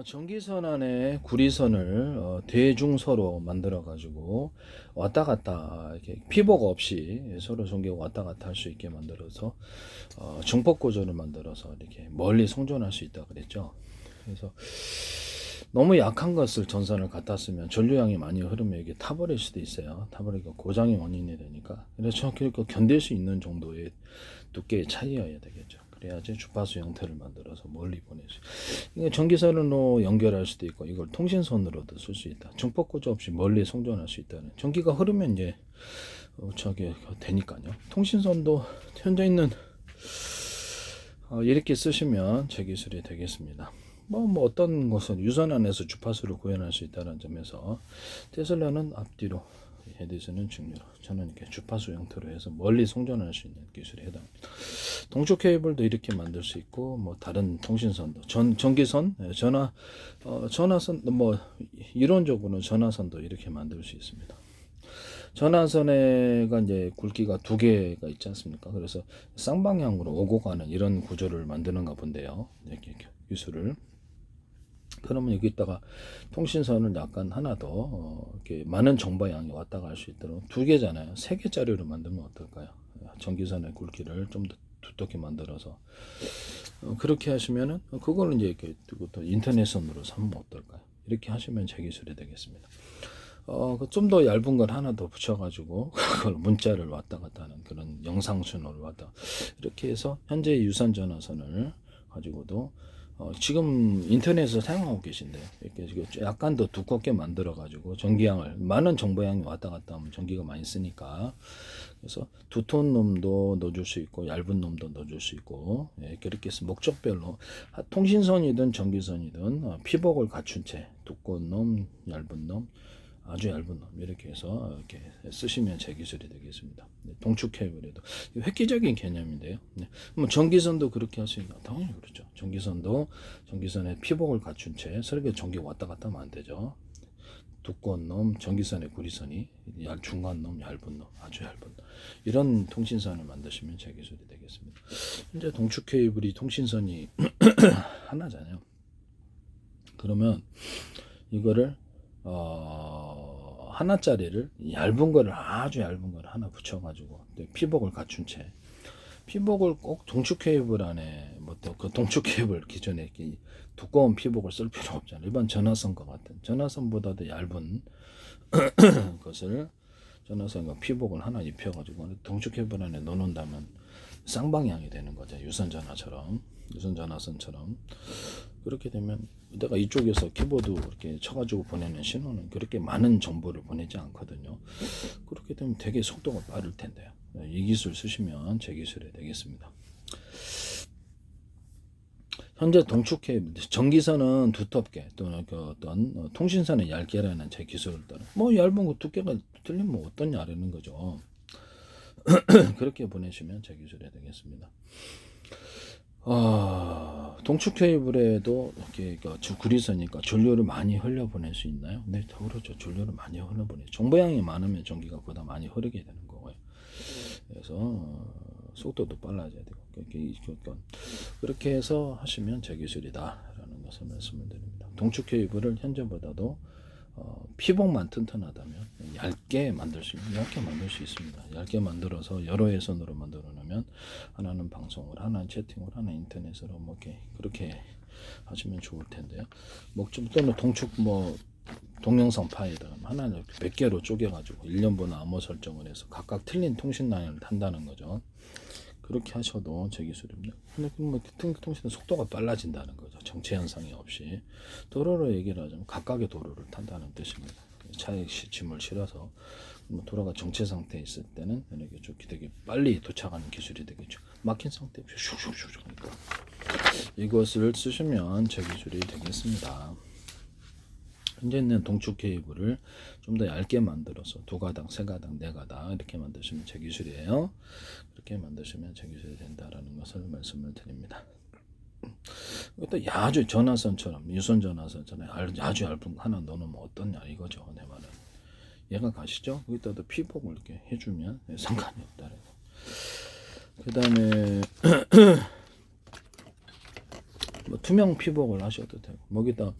전기선 안에 구리선을 대중서로 만들어 가지고 왔다 갔다 이렇게 피복 없이 서로 전기가 왔다 갔다 할 수 있게 만들어서 중폭 구조를 만들어서 이렇게 멀리 송전할 수 있다 그랬죠. 그래서 너무 약한 것을 전선을 갖다 쓰면 전류량이 많이 흐르면 이게 타버릴 수도 있어요. 타버리니까 고장의 원인이 되니까. 그래서 그러니까 견딜 수 있는 정도의 두께의 차이여야 되겠죠. 그래야지 주파수 형태를 만들어서 멀리 보낼 수. 이거 전기선으로 연결할 수도 있고 이걸 통신선으로도 쓸 수 있다. 중폭 구조 없이 멀리 송전할 수 있다는. 전기가 흐르면 이제 저게 되니까요. 통신선도 현재 있는 이렇게 쓰시면 제 기술이 되겠습니다. 뭐 어떤 것은 유선 안에서 주파수를 구현할 수 있다는 점에서 테슬라는 앞뒤로, 에디슨은 중류로, 저는 이렇게 주파수 형태로 해서 멀리 송전할 수 있는 기술에 해당합니다. 동축 케이블도 이렇게 만들 수 있고 뭐 다른 통신선도 전기선, 전화선 뭐 이론적으로는 전화선도 이렇게 만들 수 있습니다. 전화선에가 이제 굵기가 두 개가 있지 않습니까? 그래서 쌍방향으로 오고 가는 이런 구조를 만드는가 본데요. 이렇게 기술을. 그러면 여기다가 통신선을 약간 하나 더 이렇게 많은 정보양이 왔다 갈 수 있도록 두 개잖아요. 세 개짜리로 만들면 어떨까요? 전기선의 굵기를 좀 더 두텁게 만들어서 그렇게 하시면은 그거는 이제 이렇게 또 인터넷선으로 삼으면 어떨까요? 이렇게 하시면 제 기술이 되겠습니다. 좀 더 얇은 걸 하나 더 붙여가지고 그걸 문자를 왔다 갔다 하는 그런 영상 신호를 왔다 이렇게 해서 현재 유선 전화선을 가지고도 지금 인터넷에서 사용하고 계신데 이렇게 약간 더 두껍게 만들어 가지고 전기양을 많은 정보양이 왔다 갔다 하면 전기가 많이 쓰니까 그래서 두톤 놈도 넣어줄 수 있고 얇은 놈도 넣어줄 수 있고 그렇게 해서 목적별로 통신선이든 전기선이든 피복을 갖춘 채 두꺼운 놈 얇은 놈 아주 얇은 놈 이렇게 해서 이렇게 쓰시면 제 기술이 되겠습니다. 동축 케이블에도 획기적인 개념인데요. 뭐 전기선도 그렇게 할 수 있나? 당연히 그렇죠. 전기선도 전기선에 피복을 갖춘 채 설계 전기 왔다 갔다 하면 안 되죠. 두꺼운 놈, 전기선의 구리선이 중간 놈, 얇은 놈, 아주 얇은 놈. 이런 통신선을 만드시면 제 기술이 되겠습니다. 현재 동축 케이블이 통신선이 하나잖아요. 그러면 이거를 하나짜리를 얇은 거를 아주 얇은 거를 하나 붙여가지고 피복을 갖춘 채 피복을 꼭 동축 케이블 안에 뭐 또 그 동축 케이블 기존에 이렇게 두꺼운 피복을 쓸 필요 없잖아요. 일반 전화선과 같은 전화선보다도 얇은 것을 전화선과 피복을 하나 입혀가지고 동축 케이블 안에 넣어놓는다면 쌍방향이 되는 거죠. 유선 전화처럼 유선 전화선처럼. 그렇게 되면 내가 이쪽에서 키보드 이렇게 쳐가지고 보내는 신호는 그렇게 많은 정보를 보내지 않거든요. 그렇게 되면 되게 속도가 빠를 텐데요. 이 기술 쓰시면 제 기술이 되겠습니다. 현재 동축 케이블, 전기선은 두텁게 또는 그 어떤 통신선은 얇게라는 제 기술을 따라 뭐 얇은 거 두께가 틀리면 어떠냐라는 거죠. 그렇게 보내시면 제 기술이 되겠습니다. 동축 케이블에도 이렇게 구리선이니까 전류를 많이 흘려보낼 수 있나요? 네, 그렇죠. 전류를 많이 흘려보내. 정보양이 많으면 전기가 보다 많이 흐르게 되는 거고요. 그래서 속도도 빨라져야 되고 그렇게 해서 하시면 제 기술이다라는 것을 말씀을 드립니다. 동축 케이블을 현재보다도 피복만 튼튼하다면 얇게 만들 수 있습니다. 얇게 만들어서 여러 회선으로 만들어 놓으면 하나는 방송을, 하나는 채팅을, 하나는 인터넷으로 뭐 이렇게 그렇게 하시면 좋을 텐데요. 목적 또는 동축 뭐 동영상 파일을 하나는 몇 개로 쪼개가지고 1년분 암호 설정을 해서 각각 틀린 통신 라인을 탄다는 거죠. 그렇게 하셔도 제 기술입니다. 근데 뭐 통신의 속도가 빨라진다는 거죠. 정체 현상이 없이. 도로로 얘기를 하자면 각각의 도로를 탄다는 뜻입니다. 차에 짐을 실어서 뭐 도로가 정체 상태에 있을 때는 이렇게 좀 되게 빨리 도착하는 기술이 되겠죠. 막힌 상태 없이 슉슉슉 하니까 이것을 쓰시면 제 기술이 되겠습니다. 현재 있는 동축 케이블을 좀 더 얇게 만들어서 두 가닥, 세 가닥, 네 가닥 이렇게 만드시면 제 기술이에요. 그렇게 만드시면 제 기술이 된다라는 것을 말씀을 드립니다. 또 아주 전화선처럼 유선 전화선처럼 아주 얇은 거 하나 넣어놓으면 어떠냐 이거죠. 내 말은 얘가 가시죠. 여기다도 피복을 이렇게 해주면 상관이 없다는 거. 그 다음에 뭐 투명 피복을 하셔도 되고, 거기다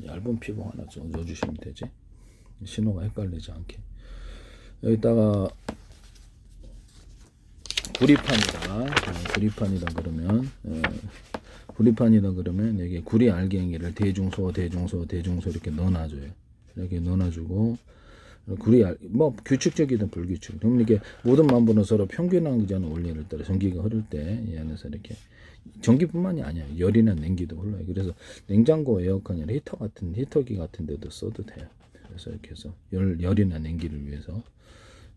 얇은 피복 하나 좀 넣어주시면 되지. 신호가 헷갈리지 않게. 여기다가 구리판이다 그러면 이게 구리 알갱이를 대중소 이렇게 넣어놔줘요. 이렇게 넣어놔주고, 뭐 규칙적이든 불규칙. 그러면 이게 모든 만보는 서로 평균하지 않은 원리를 따라 전기가 흐를 때 이 안에서 이렇게 전기뿐만이 아니야. 열이나 냉기도 흘러요. 그래서 냉장고, 에어컨이나 히터기 같은 데도 써도 돼요. 그래서 이렇게 해서 열이나 냉기를 위해서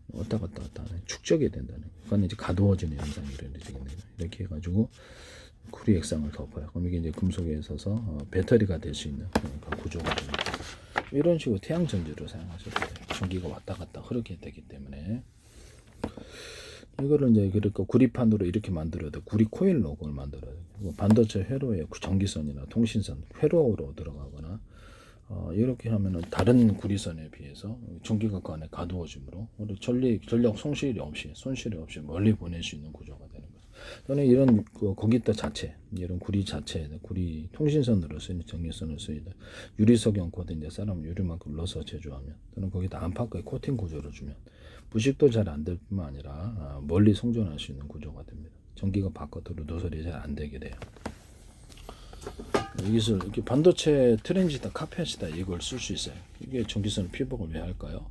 왔다 갔다 하는 축적이 된다는 거예요. 그건 이제 가두어지는 현상이 일어나겠네요. 이렇게 해가지고 구리 액상을 덮어요. 그럼 이게 이제 금속에 있어서 배터리가 될 수 있는 그러니까 구조가 됩니다. 이런 식으로 태양 전지를 사용하셔도 돼요. 전기가 왔다 갔다 흐르게 되기 때문에 이거를 이제 그러니까 구리판으로 이렇게 만들어야 돼. 구리 코일로 그걸 만들어야 돼. 반도체 회로에 전기선이나 통신선 회로로 들어가거나 이렇게 하면은 다른 구리선에 비해서 전기가 그 안에 가두어지므로 전력 손실이 없이 멀리 보낼 수 있는 구조가 되는 거죠. 또는 이런 거기다 이런 구리 통신선으로 쓰이는 전기선을 쓰이다 유리석영 코드 이제 사람 유리만큼 넣어서 제조하면 또는 거기다 안팎의 코팅 구조를 주면 부식도 잘 안 될 뿐만 아니라 멀리 송전할 수 있는 구조가 됩니다. 전기가 바깥으로 누설이 잘 안 되게 돼요. 이것을 이렇게 반도체 트랜지스터 카펫이다 이걸 쓸 수 있어요. 이게 전기선 피복을 왜 할까요?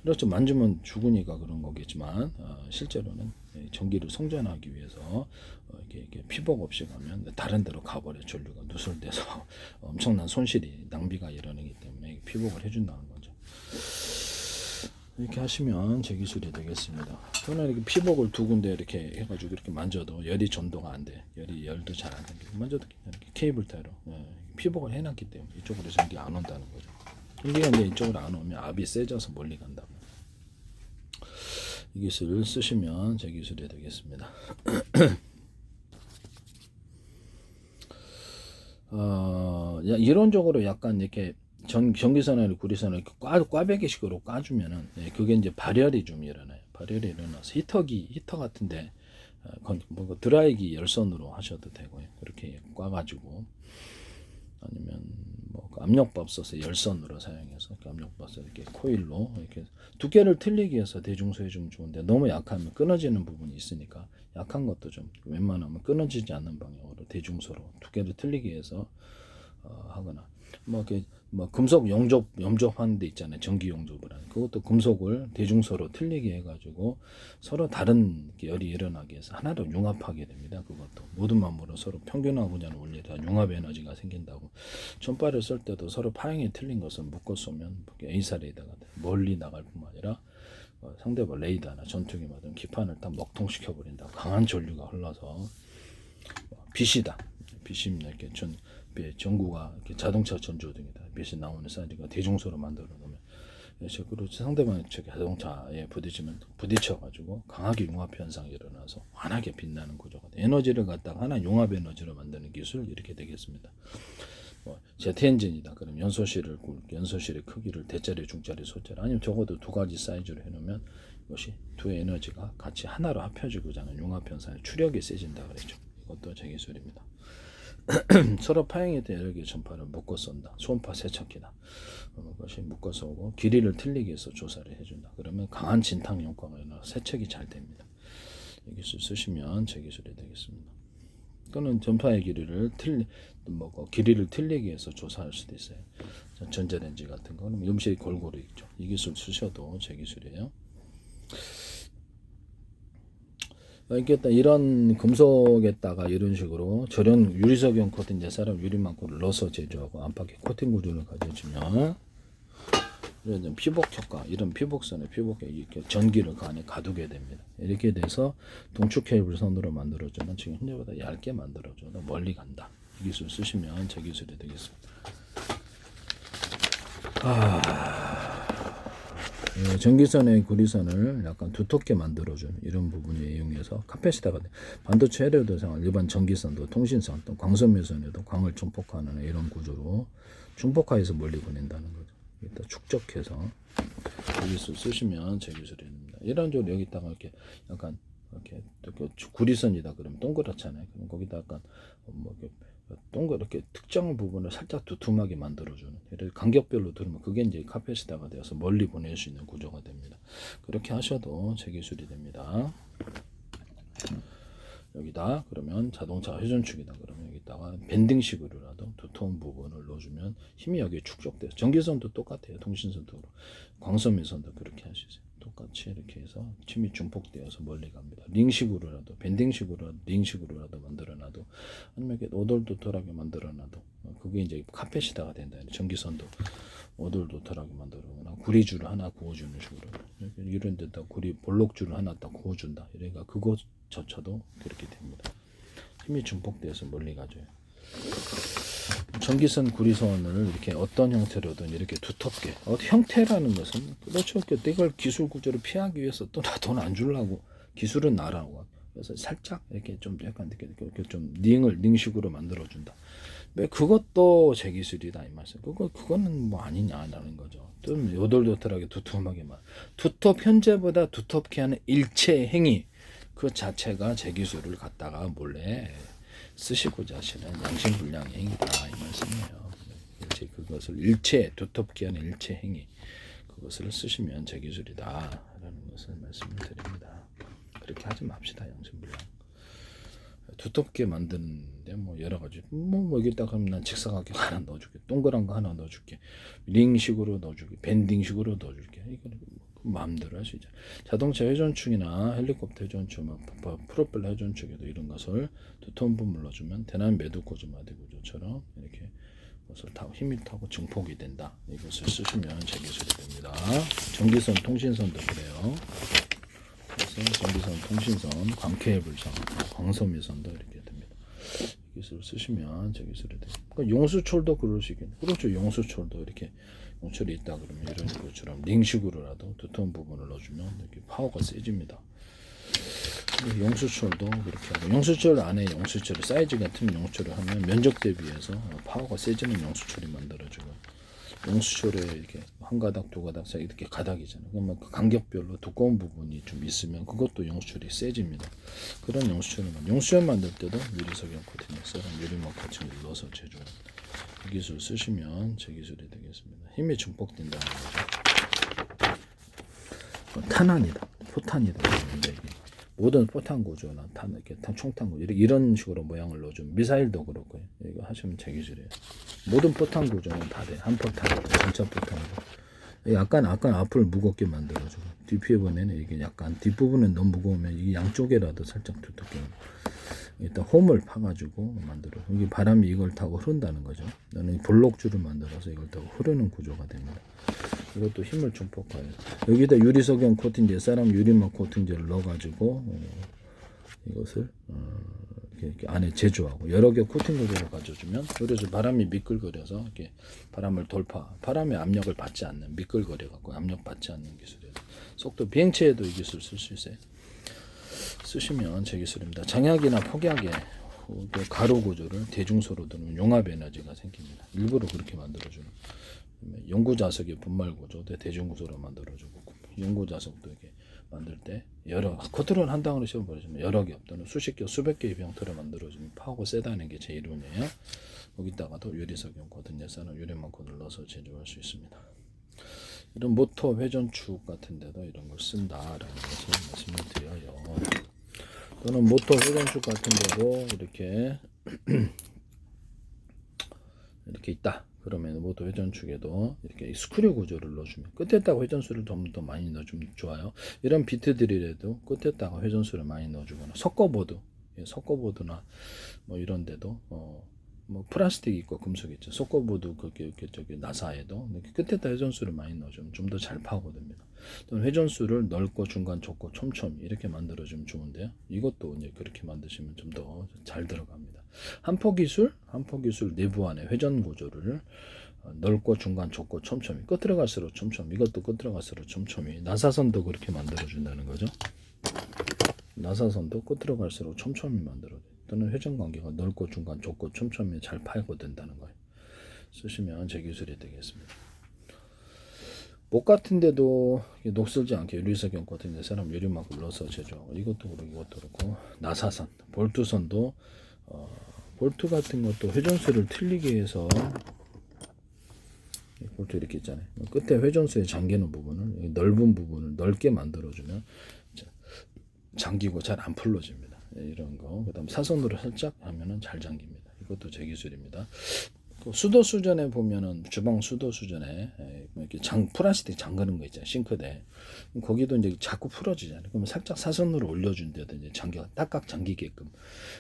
이렇게 만지면 죽으니까 그런 거겠지만 실제로는 전기를 송전하기 위해서 이렇게 피복 없이 가면 다른 데로 가버려. 전류가 누설돼서 엄청난 손실이 낭비가 일어나기 때문에 피복을 해준다는 거죠. 이렇게 하시면 제 기술이 되겠습니다. 저는 이렇게 피복을 두 군데 이렇게 해가지고 이렇게 만져도 열이 전도가 안 돼. 열도 잘 안 되게 만져도 이렇게 케이블 타이로 피복을 해놨기 때문에 이쪽으로 전기 안 온다는 거죠. 전기가 이제 이쪽으로 안 오면 압이 세져서 멀리 간다고. 이 기술을 쓰시면 제 기술이 되겠습니다. 이론적으로 약간 이렇게 전기선을 구리선을 꽈배기식으로 까주면은 그게 이제 발열이 좀 일어나요. 발열이 일어나서 히터 같은데 뭐 드라이기 열선으로 하셔도 되고요. 그렇게 꽈가지고 아니면 뭐 압력밥솥에 열선으로 사용해서 압력밥솥 이렇게 코일로 이렇게 두께를 틀리기 위해서 대중소에 좀 좋은데 너무 약하면 끊어지는 부분이 있으니까 약한 것도 좀 웬만하면 끊어지지 않는 방향으로 대중소로 두께를 틀리기 위해서 하거나 뭐 금속 염접하는 데 있잖아요. 전기 용접을 하는 그것도 금속을 대중소로 틀리게 해가지고 서로 다른 열이 일어나게 해서 하나로 융합하게 됩니다. 그것도 모든 만물은 서로 평균하고자 하는 원리다 융합 에너지가 생긴다고. 전파를 쓸 때도 서로 파형이 틀린 것을 묶어 쏘면 A사 레이더가 멀리 나갈 뿐만 아니라 상대방 레이더나 전투기 받은 기판을 다 먹통시켜 버린다. 강한 전류가 흘러서 빛이다. 빛이 이렇게 전구가 이렇게 자동차 전조등이다. 빛이 나오는 사이즈가 대중소로 만들어 놓으면 그리고 상대방의 자동차에 부딪혀가지고 강하게 융합 현상이 일어나서 환하게 빛나는 구조가 돼. 에너지를 갖다가 하나 융합 에너지로 만드는 기술 이렇게 되겠습니다. 제트 엔진이다. 그럼 연소실의 크기를 대짜리, 중짜리, 소짜리 아니면 적어도 두 가지 사이즈로 해놓으면 이것이 두 에너지가 같이 하나로 합혀지고자 하는 융합 현상의 추력이 세진다 그랬죠. 이것도 제 기술입니다. 서로 파형에 대해 여러 개의 전파를 묶어 쏜다. 소음파 세척기다. 그것이 묶어 쏘고 길이를 틀리게 해서 조사를 해준다. 그러면 강한 진탕 효과가 일어나 세척이 잘 됩니다. 이 기술 쓰시면 제 기술이 되겠습니다. 또는 전파의 길이를 틀리게 해서 조사할 수도 있어요. 전자레인지 같은 거는 음식이 골고루 있죠. 이 기술 쓰셔도 제 기술이에요. 이런 금속에다가 이런 식으로 저런 유리석용 코트 이제 사람 유리망고를 넣어서 제조하고 안팎에 코팅 구조를 가져주면 이런 피복 효과, 이런 피복선에 이렇게 전기를 그 안에 가두게 됩니다. 이렇게 돼서 동축 케이블 선으로 만들어주면 지금 현재보다 얇게 만들어줘도 멀리 간다. 이 기술 쓰시면 제 기술이 되겠습니다. 전기선의 구리선을 약간 두텁게 만들어주는 이런 부분을 이용해서 카패시터가 반도체 회로도 사용 일반 전기선도 통신선 또 광선매선에도 광을 중폭하는 이런 구조로 중폭화해서 멀리 보낸다는 거죠. 여기다 축적해서 이 기술 쓰시면 제 기술이 됩니다. 이런 쪽으로 여기다가 이렇게 약간 이렇게 구리선이다 그러면 동그랗잖아요. 그럼 거기다 약간 동글 이렇게 특정 부분을 살짝 두툼하게 만들어주는, 이렇게 간격별로 두르면 그게 이제 카페시타가 되어서 멀리 보낼 수 있는 구조가 됩니다. 그렇게 하셔도 제 기술이 됩니다. 여기다 그러면 자동차 회전축이다 그러면 여기다가 밴딩식으로라도 두터운 부분을 넣어주면 힘이 여기에 축적돼요. 전기선도 똑같아요. 통신선도 광섬유선도 그렇게 할 수 있어요. 똑같이 이렇게 해서 힘이 중폭되어서 멀리 갑니다. 링식으로라도 밴딩식으로라도 링식으로라도 만들어놔도, 아니면 이렇게 오돌도돌하게 만들어놔도 그게 이제 카펫시다가 된다. 전기선도 오돌도돌하게 만들거나 구리줄을 하나 구워주는 식으로 이런 데다 구리 볼록줄을 하나 딱 구워준다. 이러니까 그거 저쳐도 그렇게 됩니다. 힘이 중폭돼서 멀리 가져요. 전기선 구리선을 이렇게 어떤 형태로든 이렇게 두텁게, 형태라는 것은 그렇죠. 이걸 기술 구조를 피하기 위해서 또 나 돈 안 주려고 기술은 나라고, 그래서 살짝 이렇게 좀 약간 이렇게 좀 링식으로 만들어준다. 왜 그것도 제 기술이다 이 말씀. 그거는 뭐 아니냐라는 거죠. 좀 요돌도돌하게 두툼하게만, 현재보다 두텁게 하는 일체 행위 그 자체가 제 기술을 갖다가 몰래 쓰시고자 하시는 양심불량 행위다 이 말씀이에요. 이제 그것을 일체 두텁게 하는 일체 행위 그것을 쓰시면 제 기술이다라는 것을 말씀을 드립니다. 그렇게 하지 맙시다. 양심불량. 두텁게 만드는데 뭐 여러 가지 뭐 여기다가 하면 난 직사각형 하나 넣어줄게, 동그란 거 하나 넣어줄게, 링식으로 넣어줄게, 밴딩식으로 넣어줄게. 이거는 마음대로 할 수 있죠. 자동차 회전축이나 헬리콥터 회전축, 프로펠러 회전축에도 이런 것을 두터운 부분을 넣어주면 대남 매듭고조 마디 구조처럼 이렇게 것을 타고 힘이 타고 증폭이 된다. 이것을 쓰시면 제 기술이 됩니다. 전기선, 통신선도 그래요. 그래서 전기선, 통신선, 광케이블선, 광섬유선도 이렇게 됩니다. 이 기술을 쓰시면 제 기술이 돼요. 그러니까 용수철도 그럴 수 있겠네요. 그렇죠. 용수철도 이렇게 용철이 있다 그러면 이런 것처럼 링식으로라도 두터운 부분을 넣어주면 이렇게 파워가 세집니다. 용수철도 그렇게 하고, 용수철 안에 용수철 사이즈 같은 용수철을 하면 면적 대비해서 파워가 세지는 용수철이 만들어지고, 용수철에 이렇게 한 가닥 두 가닥 사이 이렇게 가닥이잖아요. 그러면 그 간격별로 두꺼운 부분이 좀 있으면 그것도 용수철이 세집니다. 그런 용수철 만들 때도 유리석영 코팅액처럼 유리막 같은 걸 넣어서 제조합니다. 이 기술 쓰시면 제 기술이 되겠습니다. 힘이 증폭된다는 거죠. 탄환이다, 포탄이다. 이게 모든 포탄 구조나 총탄 구조 이런 식으로 모양을 넣어주면 미사일도 그렇고요. 이거 하시면 제 기술이에요. 모든 포탄 구조는 다 돼. 한 포탄, 전차 포탄이고. 약간 앞을 무겁게 만들어주고, 뒷부분에는 이게 약간 뒷부분은 너무 무거우면 이게 양쪽에라도 살짝 두텁게 일단 홈을 파가지고 만들어. 이게 바람이 이걸 타고 흐른다는 거죠. 나는 볼록줄을 만들어서 이걸 타고 흐르는 구조가 됩니다. 이것도 힘을 증폭하여 여기다 유리석영 코팅제, 사람 유리막 코팅제를 넣어가지고 이것을 이렇게 안에 제조하고 여러 개 코팅 구조를 가져주면, 그래서 바람이 미끌거려서 이렇게 바람의 압력을 받지 않는, 미끌거려갖고 압력 받지 않는 기술이에요. 속도 비행체에도 이 기술 쓸 수 있어요. 쓰시면 제 기술입니다. 장약이나 폭약의 가로 구조를 대중소로 두는 용합 에너지가 생깁니다. 일부러 그렇게 만들어주는. 연구자석의 분말 구조도 대중구조로 만들어주고, 연구자석도 이렇게 만들 때 여러 겉으로는 한 방으로 씌워버리지만 여러 개 또는 수십 개, 수백 개의 병틀을 만들어주면 파워가 세다는 게 제 이론이에요. 여기다가도 유리석영 코든 예산을 유리막 코드를 넣어서 제조할 수 있습니다. 이런 모터 회전축 같은 데도 이런 걸 쓴다라는 것을 말씀을 드려요. 또는 모터 회전축 같은 데도 이렇게 있다. 그러면 모터 회전축에도 이렇게 스크류 구조를 넣어주면, 끝에다가 회전수를 좀 더 많이 넣어주면 좋아요. 이런 비트 드릴에도 끝에다가 회전수를 많이 넣어주거나, 석고보드나 뭐 이런 데도 뭐 플라스틱 있고 금속 있죠. 석고보드 저기 나사에도 끝에다 회전수를 많이 넣어주면 좀 더 잘 파고듭니다. 또는 회전수를 넓고 중간 좁고 촘촘히 이렇게 만들어주면 좋은데요. 이것도 이제 그렇게 만드시면 좀 더 잘 들어갑니다. 한포 기술 내부 안에 회전 구조를 넓고 중간 좁고 촘촘히, 끝으로 갈수록 촘촘히, 이것도 끝으로 갈수록 촘촘히, 나사선도 그렇게 만들어준다는 거죠. 나사선도 끝으로 갈수록 촘촘히 만들어줘요. 또는 회전 관계가 넓고 중간 좁고 촘촘히 잘 파고든다는 거예요. 쓰시면 제 기술이 되겠습니다. 목 같은 데도 녹슬지 않게 유리석영 같은 데 사람 유리막을 넣어서 제조하고, 이것도 그렇고 나사선, 볼트선도 볼트 같은 것도 회전수를 틀리게 해서 볼트 이렇게 있잖아요. 끝에 회전수에 잠기는 부분을 넓은 부분을 넓게 만들어주면 잠기고 잘 안 풀러집니다. 이런 거. 그다음 사선으로 살짝 하면은 잘 잠깁니다. 이것도 제 기술입니다. 수도 수전에 보면은 주방 수도 수전에 이렇게 플라스틱 잠그는 거 있잖아요. 싱크대. 거기도 이제 자꾸 풀어지잖아요. 그러면 살짝 사선으로 올려준다든지 딸깍 잠기게끔.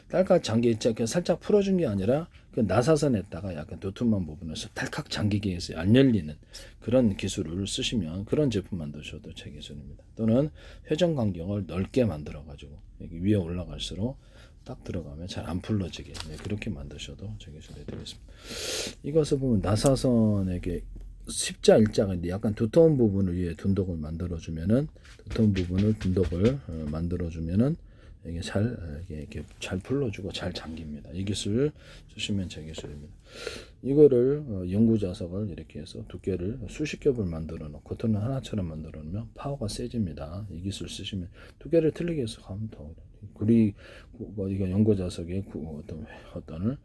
딸깍 잠기게 살짝 풀어준 게 아니라 그 나사선에다가 약간 도톰한 부분에서 딸깍 잠기게 해서 안 열리는 그런 기술을 쓰시면 그런 제품 만드셔도 제 기술입니다. 또는 회전 간격을 넓게 만들어 가지고 여기 위에 올라갈수록 딱 들어가면 잘 안 풀러지게 그렇게 만드셔도 제 기술이 되겠습니다. 이것을 보면 나사선에게 십자 일자인데 약간 두터운 부분을 위에 둔덕을 만들어주면은 두터운 부분을 둔덕을 만들어주면은 이게 잘 풀러주고 잘 잠깁니다. 이 기술 쓰시면 제 기술입니다. 이거를 연구 자석을 이렇게 해서 두께를 수십 겹을 만들어 놓고 겉은 하나처럼 만들어 놓으면 파워가 세집니다. 이 기술 쓰시면 두께를 틀리게 해서 가면 더 이거 연구 자석의 어떤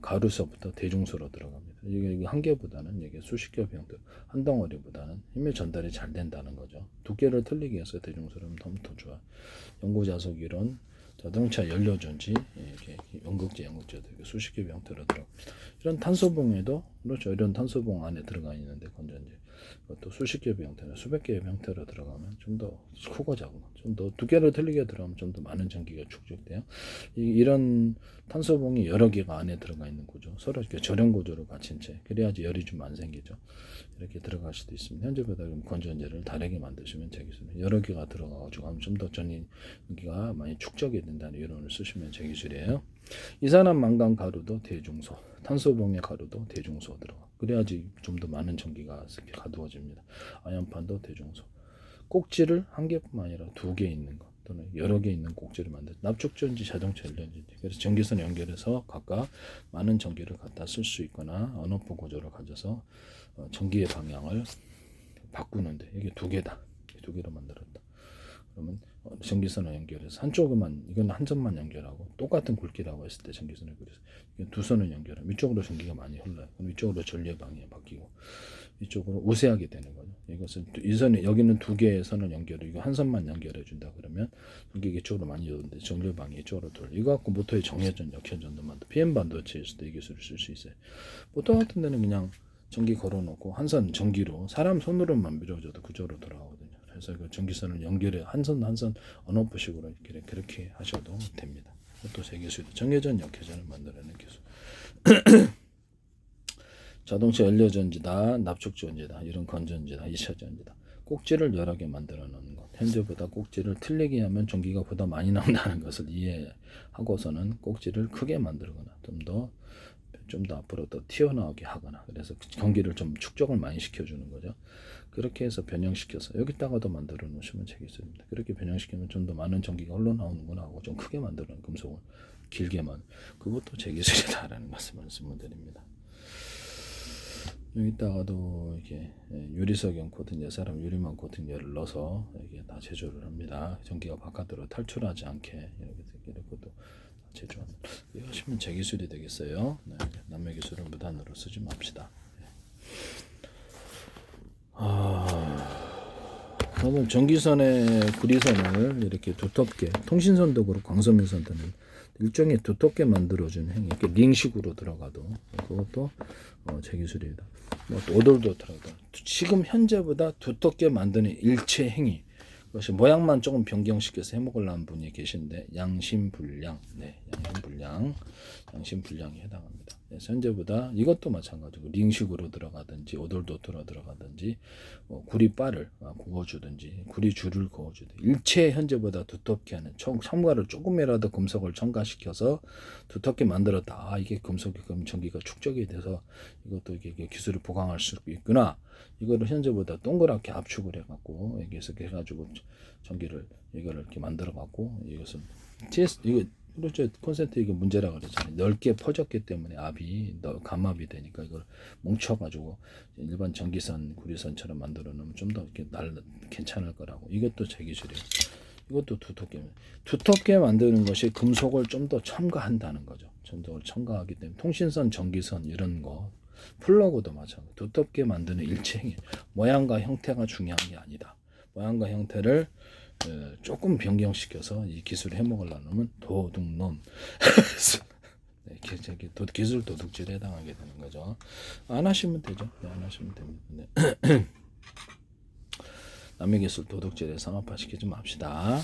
가루서부터 대중소로 들어갑니다. 이게 한 개보다는 이게 수십 겹 형태, 한 덩어리보다는 힘의 전달이 잘 된다는 거죠. 두께를 틀리게 해서 대중소로 하면 더 좋아. 연구 자석 이론, 자동차 연료전지, 이렇게 연극제도 수십 겹 형태로 들어갑니다. 이런 탄소봉에도 그렇죠. 이런 탄소봉 안에 들어가 있는데 건전지. 또 수십 개의 형태나 수백 개의 형태로 들어가면 좀 더 크고 작고 좀 더 두께를 틀리게 들어가면 좀 더 많은 전기가 축적돼요. 이런 탄소봉이 여러 개가 안에 들어가 있는 구조, 서로 이렇게 절연 구조를 갖춘 채 그래야지 열이 좀 안 생기죠. 이렇게 들어갈 수도 있습니다. 현재보다 건전지를 다르게 만드시면 제 기술은 여러 개가 들어가가지고 하면 좀 더 전기가 많이 축적이 된다는 이론을 쓰시면 제 기술이에요. 이산화 망간 가루도 대중소, 탄소봉의 가루도 대중소 들어가. 그래야지 좀 더 많은 전기가 가두어집니다. 아연판도 대중소. 꼭지를 한 개뿐만 아니라 두 개 있는 것 또는 여러 개 있는 꼭지를 만들. 납축전지, 자동차 연료전지. 그래서 전기선 연결해서 각각 많은 전기를 갖다 쓸 수 있거나 언오프 구조를 가져서 전기의 방향을 바꾸는데 이게 두 개다. 두 개로 만들었다. 그러면 전기선을 연결해서 한쪽만 이건 한 점만 연결하고 똑같은 굵기라고 했을 때 전기선을 연결해서 두 선을 연결하면 위쪽으로 전기가 많이 흘러요. 그럼 위쪽으로 전류의 방향이 바뀌고 이쪽으로 우세하게 되는 거죠. 이것은 이 선이 여기는 두 개의 선을 연결해 이거 한 선만 연결해 준다 그러면 전기가 이쪽으로 많이 오는데 전류 방향이 이쪽으로 돌려. 이거 갖고 모터의 정회전, 역회전도 만들. PM 반도체에서도 이 기술을 쓸 수 있어요. 보통 같은 데는 그냥 전기 걸어놓고 한 선 전기로 사람 손으로만 밀어줘도 그쪽으로 돌아오거든요. 그래서 그 전기선을 연결해 한 선 한 선 언오프식으로 그렇게 하셔도 됩니다. 또 세 기술이 정회전, 역회전을 만들어내는 기술. 자동차 연료전지다, 납축전지다, 이런 건전지다, 2차 전지다. 꼭지를 여러 개 만들어 놓는 것. 현재보다 꼭지를 틀리게 하면 전기가 보다 많이 나온다는 것을 이해하고서는 꼭지를 크게 만들거나 좀 더 앞으로 더 튀어나오게 하거나 그래서 전기를 좀 축적을 많이 시켜주는 거죠. 그렇게 해서 변형시켜서 여기다가도 만들어 놓으시면 제 기술입니다. 그렇게 변형시키면 좀 더 많은 전기가 흘러나오는구나 하고 좀 크게 만드는 금속을 길게만 그것도 제 기술이다라는 것을 말씀드립니다. 여기다가도 이렇게 유리석용 코팅, 사람 유리망 코팅제를 넣어서 이게 다 제조를 합니다. 전기가 바깥으로 탈출하지 않게 이렇게 것도 제조합니다. 이거 하시면 제 기술이 되겠어요. 네, 남의 기술을 무단으로 쓰지 맙시다. 그러면 전기선의 구리선을 이렇게 두텁게 통신선도 그렇고 광선미선도는 일종의 두텁게 만들어주는 행위, 이렇게 링식으로 들어가도 그것도 제 기술이다. 오돌도 들어가도 지금 현재보다 두텁게 만드는 일체 행위, 그것이 모양만 조금 변경시켜서 해먹으려는 분이 계신데 양심불량, 양심불량에 해당합니다. 그래서 현재보다 이것도 마찬가지고 링식으로 들어가든지 오돌도트로 들어가든지 구리바를 구워주든지 구리줄을 구워주든지 일체 현재보다 두텁게 하는 첨가를 조금이라도 금속을 첨가시켜서 두텁게 만들었다. 이게 금속이 그럼 전기가 축적이 돼서 이것도 이게 기술을 보강할 수 있구나. 이거를 현재보다 동그랗게 압축을 해갖고 여기서 해가지고 전기를 이거를 이렇게 만들어갖고 이것은 이거 그렇죠. 콘센트 이게 문제라 그랬잖아요. 넓게 퍼졌기 때문에 감압이 되니까 이걸 뭉쳐가지고 일반 전기선, 구리선처럼 만들어 놓으면 좀 더 이렇게 괜찮을 거라고. 이것도 제 기술이에요. 이것도 두텁게 만드는 것이 금속을 좀 더 첨가한다는 거죠. 금속을 첨가하기 때문에 통신선, 전기선 이런 거, 플러그도 마찬가지. 두텁게 만드는 일체형이 모양과 형태가 중요한 게 아니다. 모양과 형태를 조금 변경시켜서 이 기술을 해먹으려면 도둑놈 네, 기술 도둑질에 해당하게 되는 거죠. 안 하시면 되죠. 네, 안 하시면 됩니다. 네. 남의 기술 도둑질에 상업화시키지 맙시다.